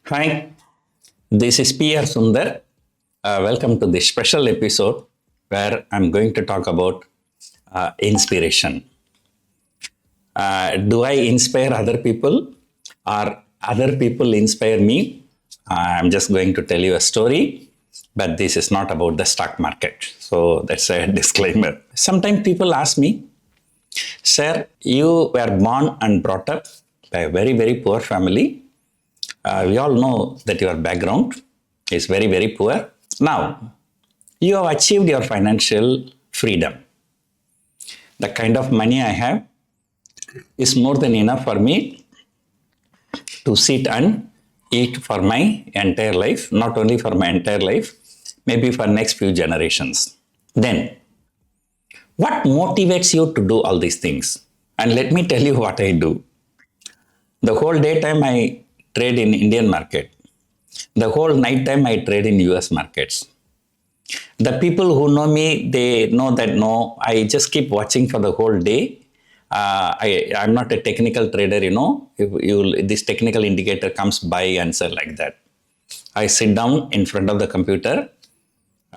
Hi, this is PR Sundar. Welcome to this special episode where I'm going to talk about inspiration. Do I inspire other people or other people inspire me? I'm just going to tell you a story, but this is not about the stock market. So that's a disclaimer. Sometimes people ask me, Sir, you were born and brought up by a very, very poor family. We all know that your background is very, very poor. Now, you have achieved your financial freedom. The kind of money I have is more than enough for me to sit and eat for my entire life, not only for my entire life, maybe for next few generations. Then, what motivates you to do all these things? And let me tell you what I do. The whole daytime I trade in Indian market. The whole night time I trade in US markets. The people who know me, they know that no, I just keep watching for the whole day. I'm not a technical trader, If this technical indicator comes by and sell like that. I sit down in front of the computer,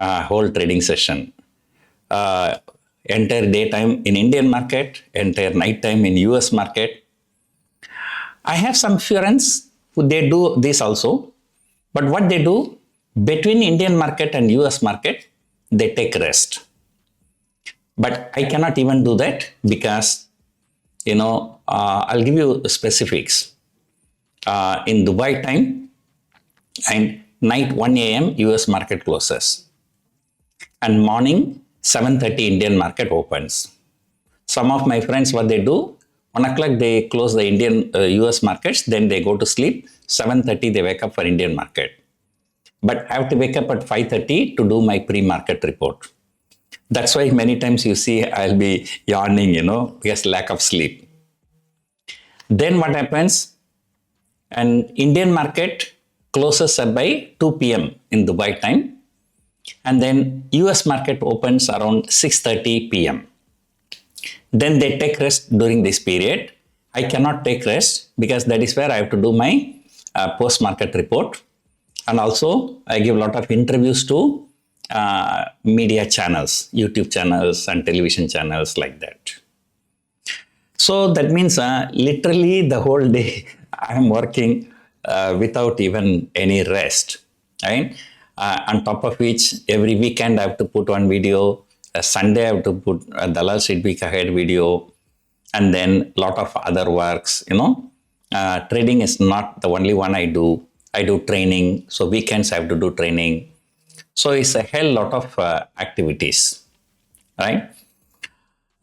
whole trading session. Entire daytime in Indian market, entire night time in US market. I have some friends who they do this also, but what they do between Indian market and US market, they take rest. But I cannot even do that because, I'll give you specifics. In Dubai time and night 1 a.m. US market closes and morning 7:30 Indian market opens. Some of my friends, what they do, 1 o'clock they close the Indian US markets, then they go to sleep. 7:30 they wake up for Indian market. But I have to wake up at 5:30 to do my pre-market report. That's why many times you see I'll be yawning, because lack of sleep. Then what happens? And Indian market closes up by 2 p.m. in Dubai time. And then US market opens around 6:30 p.m. Then they take rest during this period. I cannot take rest because that is where I have to do my post-market report. And also I give a lot of interviews to media channels, YouTube channels and television channels like that. So that means literally the whole day I am working without even any rest. Right? On top of which every weekend I have to put one video. Sunday I have to put a Dalal Street Week Ahead video and then a lot of other works, Trading is not the only one I do. I do training. So weekends I have to do training. So it's a hell lot of activities, right?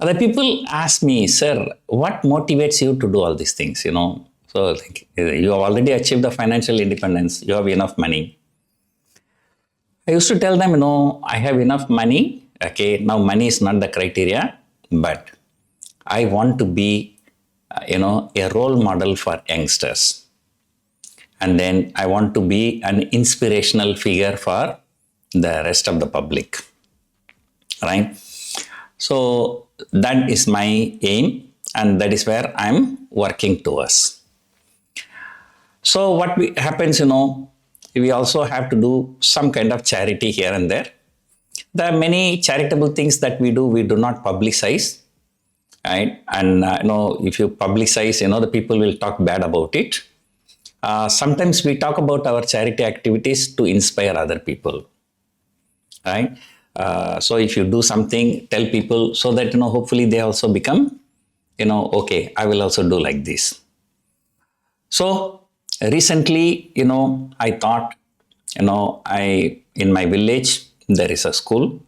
Other people ask me, Sir, what motivates you to do all these things, So you have already achieved the financial independence. You have enough money. I used to tell them, I have enough money. Okay, now money is not the criteria, but I want to be, a role model for youngsters. And then I want to be an inspirational figure for the rest of the public, right? So that is my aim and that is where I'm working towards. So what happens, we also have to do some kind of charity here and there. There are many charitable things that we do not publicize, right? And, if you publicize, the people will talk bad about it. Sometimes we talk about our charity activities to inspire other people, right? So if you do something, tell people so that, hopefully they also become, okay, I will also do like this. So recently, I thought, in my village, there is a school,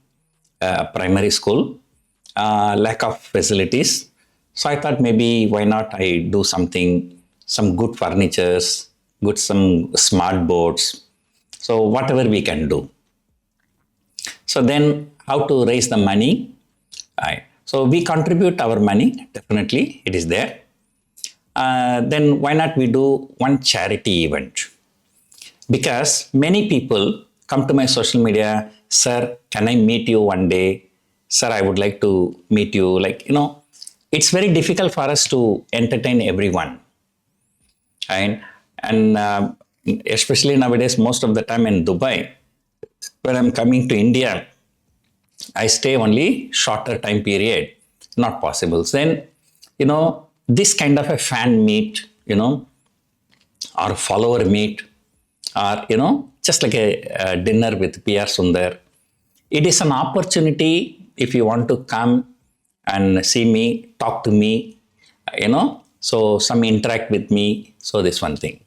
primary school, lack of facilities. So I thought maybe why not I do something, some good furnitures, some smart boards. So whatever we can do. So then how to raise the money? Right. So we contribute our money, definitely it is there. Then why not we do one charity event? Because many people come to my social media, Sir, can I meet you one day? Sir, I would like to meet you. It's very difficult for us to entertain everyone. And especially nowadays, most of the time in Dubai, when I'm coming to India, I stay only shorter time period, not possible. Then, this kind of a fan meet, or follower meet, or, just like a dinner with PR Sundar, it is an opportunity if you want to come and see me, talk to me, so some interact with me. So this one thing.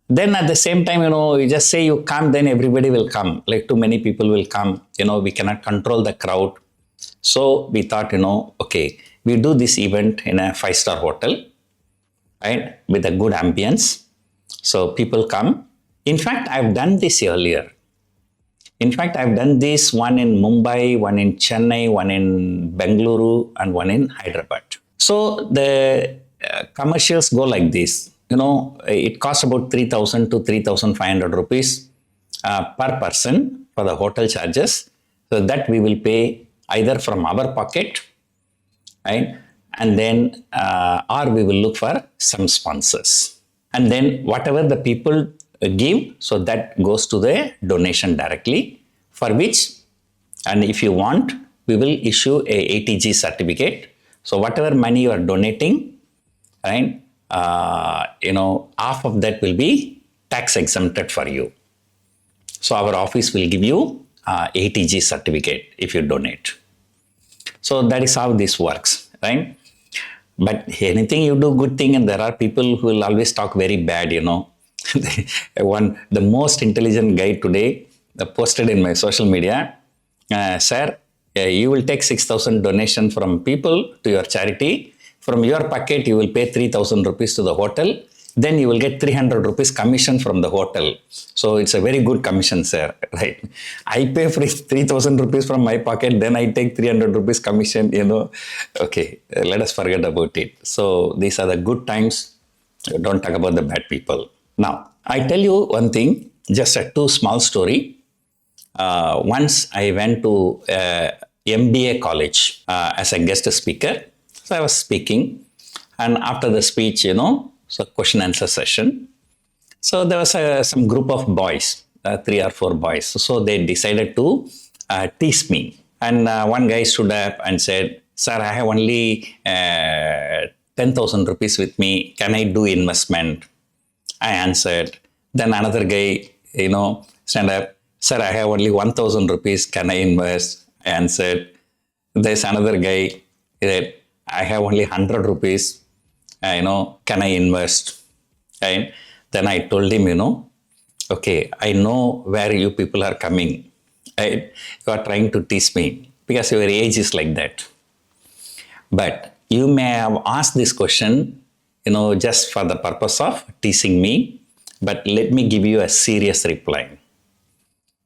Then at the same time, you just say you come, then everybody will come. Like too many people will come. We cannot control the crowd. So we thought, okay, we do this event in a 5-star hotel, right, with a good ambience. So people come. In fact, I've done this earlier. In fact, I've done this one in Mumbai, one in Chennai, one in Bengaluru, and one in Hyderabad. So the commercials go like this. It costs about 3,000 to 3,500 rupees per person for the hotel charges. So that we will pay either from our pocket, right? And then, or we will look for some sponsors. And then whatever the people give, so that goes to the donation directly, for which, and if you want, we will issue a ATG certificate. So whatever money you are donating, right, half of that will be tax exempted for you. So our office will give you ATG certificate if you donate. So that is how this works, right? But anything you do good thing, and there are people who will always talk very bad, the most intelligent guy today posted in my social media, sir, you will take 6,000 donation from people to your charity. From your pocket, you will pay 3,000 rupees to the hotel. Then you will get 300 rupees commission from the hotel. So it's a very good commission, sir, right? I pay for 3,000 rupees from my pocket, then I take 300 rupees commission, Okay, let us forget about it. So these are the good times. Don't talk about the bad people. Now, I tell you one thing, just a too small story. Once I went to MBA college as a guest speaker. So I was speaking, and after the speech, so question answer session. So there was some group of boys, 3 or 4 boys. So they decided to tease me. And one guy stood up and said, sir, I have only 10,000 rupees with me. Can I do investment? I answered. Then another guy, stand up. Sir, I have only 1,000 rupees. Can I invest? I answered. There's another guy that I have only 100 rupees. Can I invest? And then I told him, okay, I know where you people are coming. Right? You are trying to tease me because your age is like that. But you may have asked this question, just for the purpose of teasing me. But let me give you a serious reply.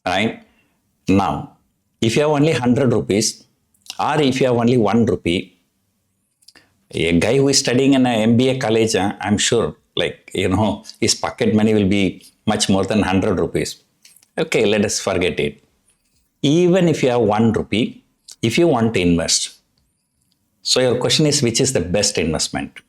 Right? Now, if you have only 100 rupees, or if you have only 1 rupee, a guy who is studying in an MBA college, I'm sure, his pocket money will be much more than 100 rupees. Okay, let us forget it. Even if you have 1 rupee, if you want to invest, so your question is, which is the best investment?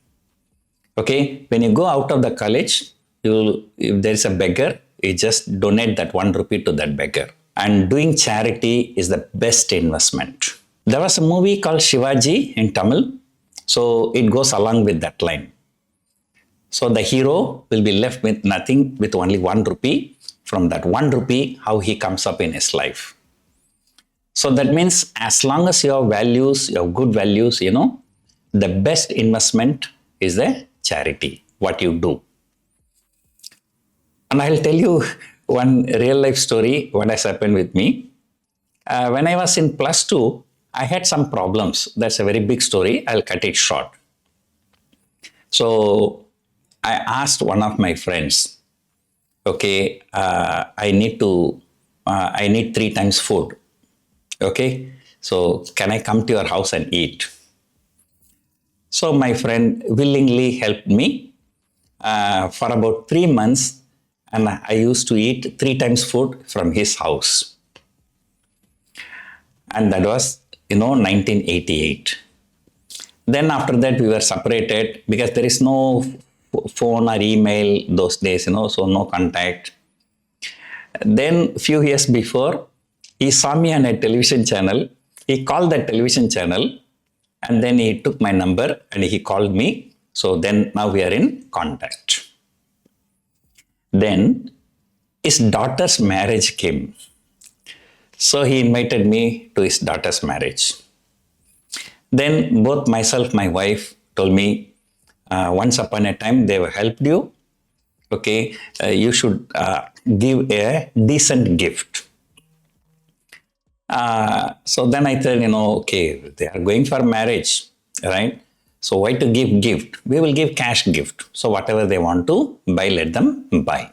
Okay, when you go out of the college, if there is a beggar, you just donate that 1 rupee to that beggar. And doing charity is the best investment. There was a movie called Shivaji in Tamil. So it goes along with that line. So the hero will be left with nothing, with only 1 rupee. From that 1 rupee, how he comes up in his life. So that means as long as you have values, you have good values, the best investment is the charity, what you do. And I'll tell you one real life story, what has happened with me. When I was in plus 2, I had some problems. That's a very big story. I'll cut it short. So I asked one of my friends, okay, I need 3 times food. Okay, so can I come to your house and eat? So my friend willingly helped me for about 3 months, and I used to eat 3 times food from his house. And that was 1988. Then after that we were separated because there is no phone or email those days, so no contact. Then few years before, he saw me on a television channel. He called that television channel and then he took my number and he called me. So then now we are in contact. Then his daughter's marriage came. So he invited me to his daughter's marriage. Then both myself, my wife told me, once upon a time they have helped you. Okay, you should give a decent gift. So then I said, okay, they are going for marriage, right? So why to give gift? We will give cash gift. So whatever they want to buy, let them buy.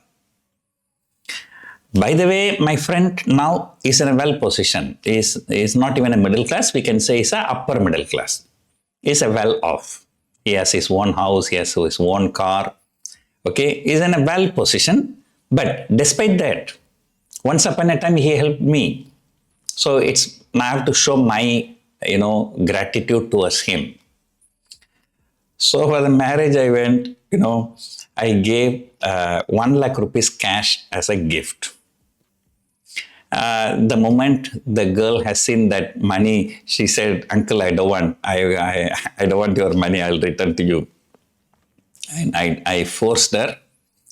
By the way, my friend now is in a well position. Is not even a middle class. We can say he's a upper middle class. He's a well off. He has his own house. He has his own car. Okay, he's in a well position. But despite that, once upon a time he helped me. So I have to show my gratitude towards him. So for the marriage I went, I gave 1 lakh rupees cash as a gift. The moment the girl has seen that money, she said, "Uncle, I don't want. I don't want your money. I'll return to you." And I forced her.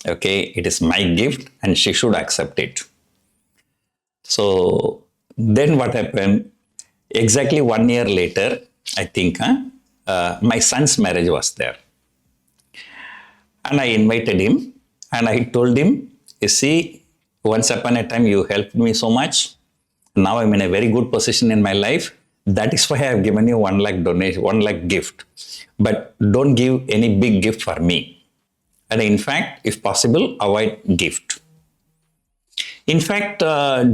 Okay, it is my gift, and she should accept it. So then what happened? Exactly 1 year later, I think, my son's marriage was there, and I invited him, and I told him, "You see, once upon a time, you helped me so much. Now I'm in a very good position in my life. That is why I have given you 1 lakh donation, 1 lakh gift. But don't give any big gift for me. And in fact, if possible, avoid gift." In fact,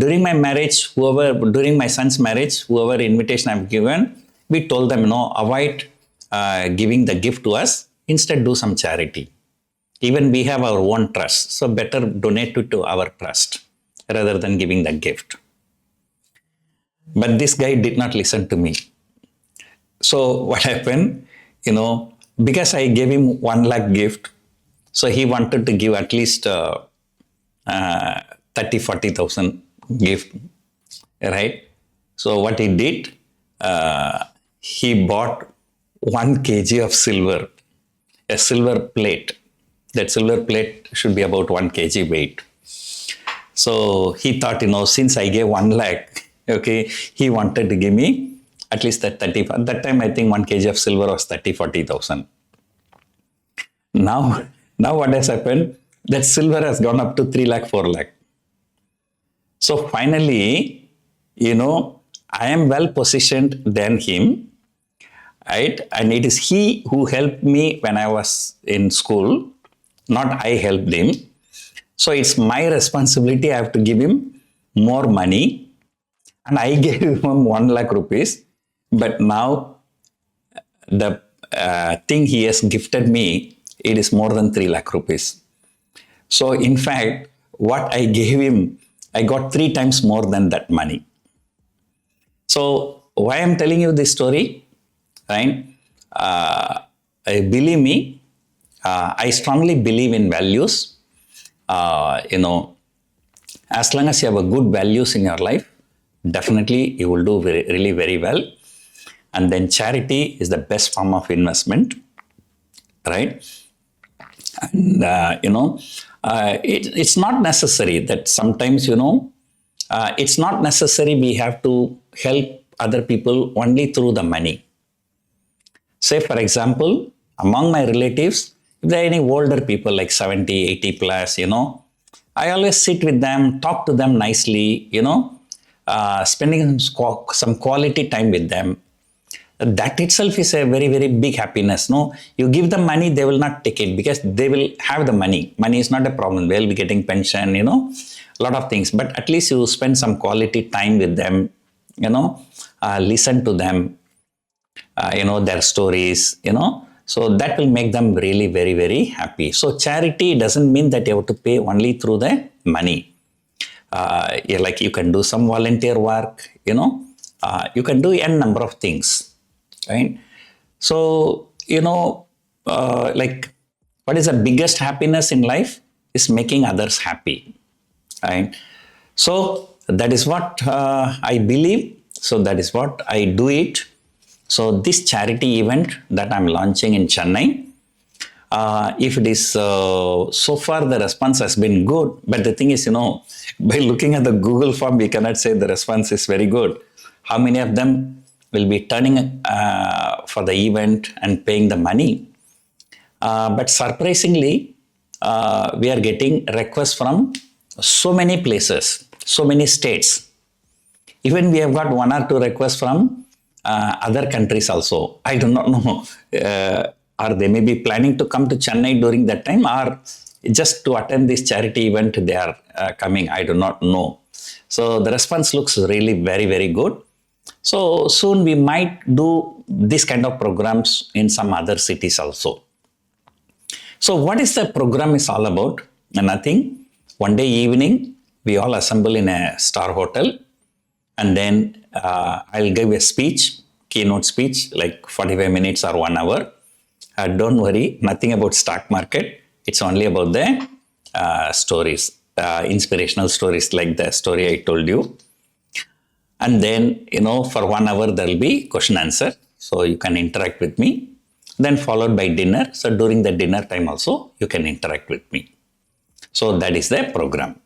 during my marriage, during my son's marriage, whoever invitation I've given, we told them, avoid giving the gift to us. Instead, do some charity. Even we have our own trust, so better donate it to our trust rather than giving the gift. But this guy did not listen to me. So what happened, because I gave him 1 lakh gift, so he wanted to give at least 30,000-40,000 gift, right? So what he did, he bought 1 kg of silver, a silver plate. That silver plate should be about 1 kg weight. So he thought, since I gave 1 lakh, okay, he wanted to give me at least that 30. At that time, I think 1 kg of silver was 30,000-40,000. Now what has happened? That silver has gone up to 3 lakh, 4 lakh. So finally, I am well positioned than him, right? And it is he who helped me when I was in school. Not I helped him. So it's my responsibility. I have to give him more money. And I gave him 1 lakh rupees. But now the thing he has gifted me, it is more than 3 lakh rupees. So in fact, what I gave him, I got 3 times more than that money. So why I'm telling you this story, right? Believe me, I strongly believe in values. As long as you have a good values in your life, definitely you will do really very well. And then charity is the best form of investment, right? And, it's not necessary that sometimes, it's not necessary we have to help other people only through the money. Say, for example, among my relatives, if there are any older people like 70, 80 plus, I always sit with them, talk to them nicely, spending some quality time with them. That itself is a very, very big happiness. No, you give them money, they will not take it because they will have the money. Money is not a problem. They'll be getting pension, a lot of things. But at least you spend some quality time with them, listen to them, their stories, So that will make them really very, very happy. So charity doesn't mean that you have to pay only through the money. Like you can do some volunteer work, you can do n number of things, right? So, like what is the biggest happiness in life is making others happy, right? So that is what I believe. So that is what I do it. So this charity event that I'm launching in Chennai, if it is so far the response has been good, but the thing is, by looking at the Google form, we cannot say the response is very good. How many of them will be turning for the event and paying the money? But surprisingly, we are getting requests from so many places, so many states. Even we have got 1 or 2 requests from other countries also. I do not know. Or they may be planning to come to Chennai during that time, or just to attend this charity event they are coming. I do not know. So the response looks really very, very good. So soon we might do this kind of programs in some other cities also. So what is the program is all about? Nothing. One day evening, we all assemble in a star hotel, and then I'll give a speech, keynote speech, like 45 minutes or 1 hour. Don't worry, nothing about stock market. It's only about the stories, inspirational stories like the story I told you. And then, for 1 hour, there will be question answer. So you can interact with me. Then followed by dinner. So during the dinner time also, you can interact with me. So that is the program.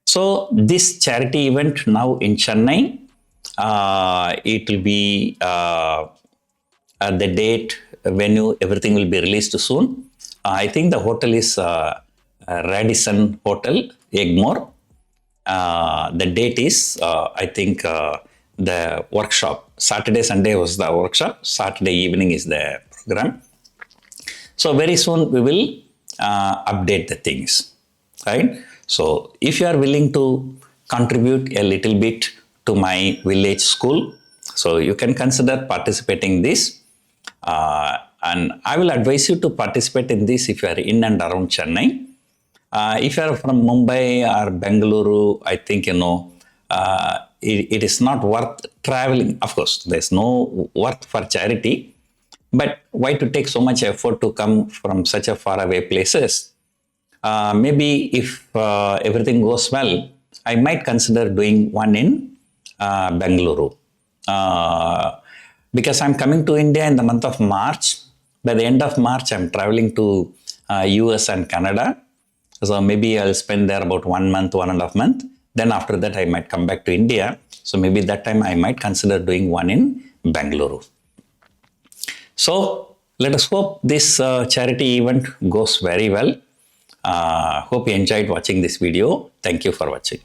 So this charity event now in Chennai, it will be the date, venue, everything will be released soon. I think the hotel is Radisson Hotel, Egmore. The date is, I think, the workshop. Saturday, Sunday was the workshop. Saturday evening is the program. So very soon we will update the things, right? So if you are willing to contribute a little bit to my village school, so you can consider participating in this. And I will advise you to participate in this if you are in and around Chennai. If you are from Mumbai or Bengaluru, I think, it is not worth traveling. Of course, there's no worth for charity, but why to take so much effort to come from such a far away places? Maybe if everything goes well, I might consider doing one in Bengaluru. Because I'm coming to India in the month of March. By the end of March, I'm traveling to US and Canada. So maybe I'll spend there about 1 month, 1.5 months. Then after that, I might come back to India. So maybe that time I might consider doing one in Bengaluru. So let us hope this charity event goes very well. Hope you enjoyed watching this video. Thank you for watching.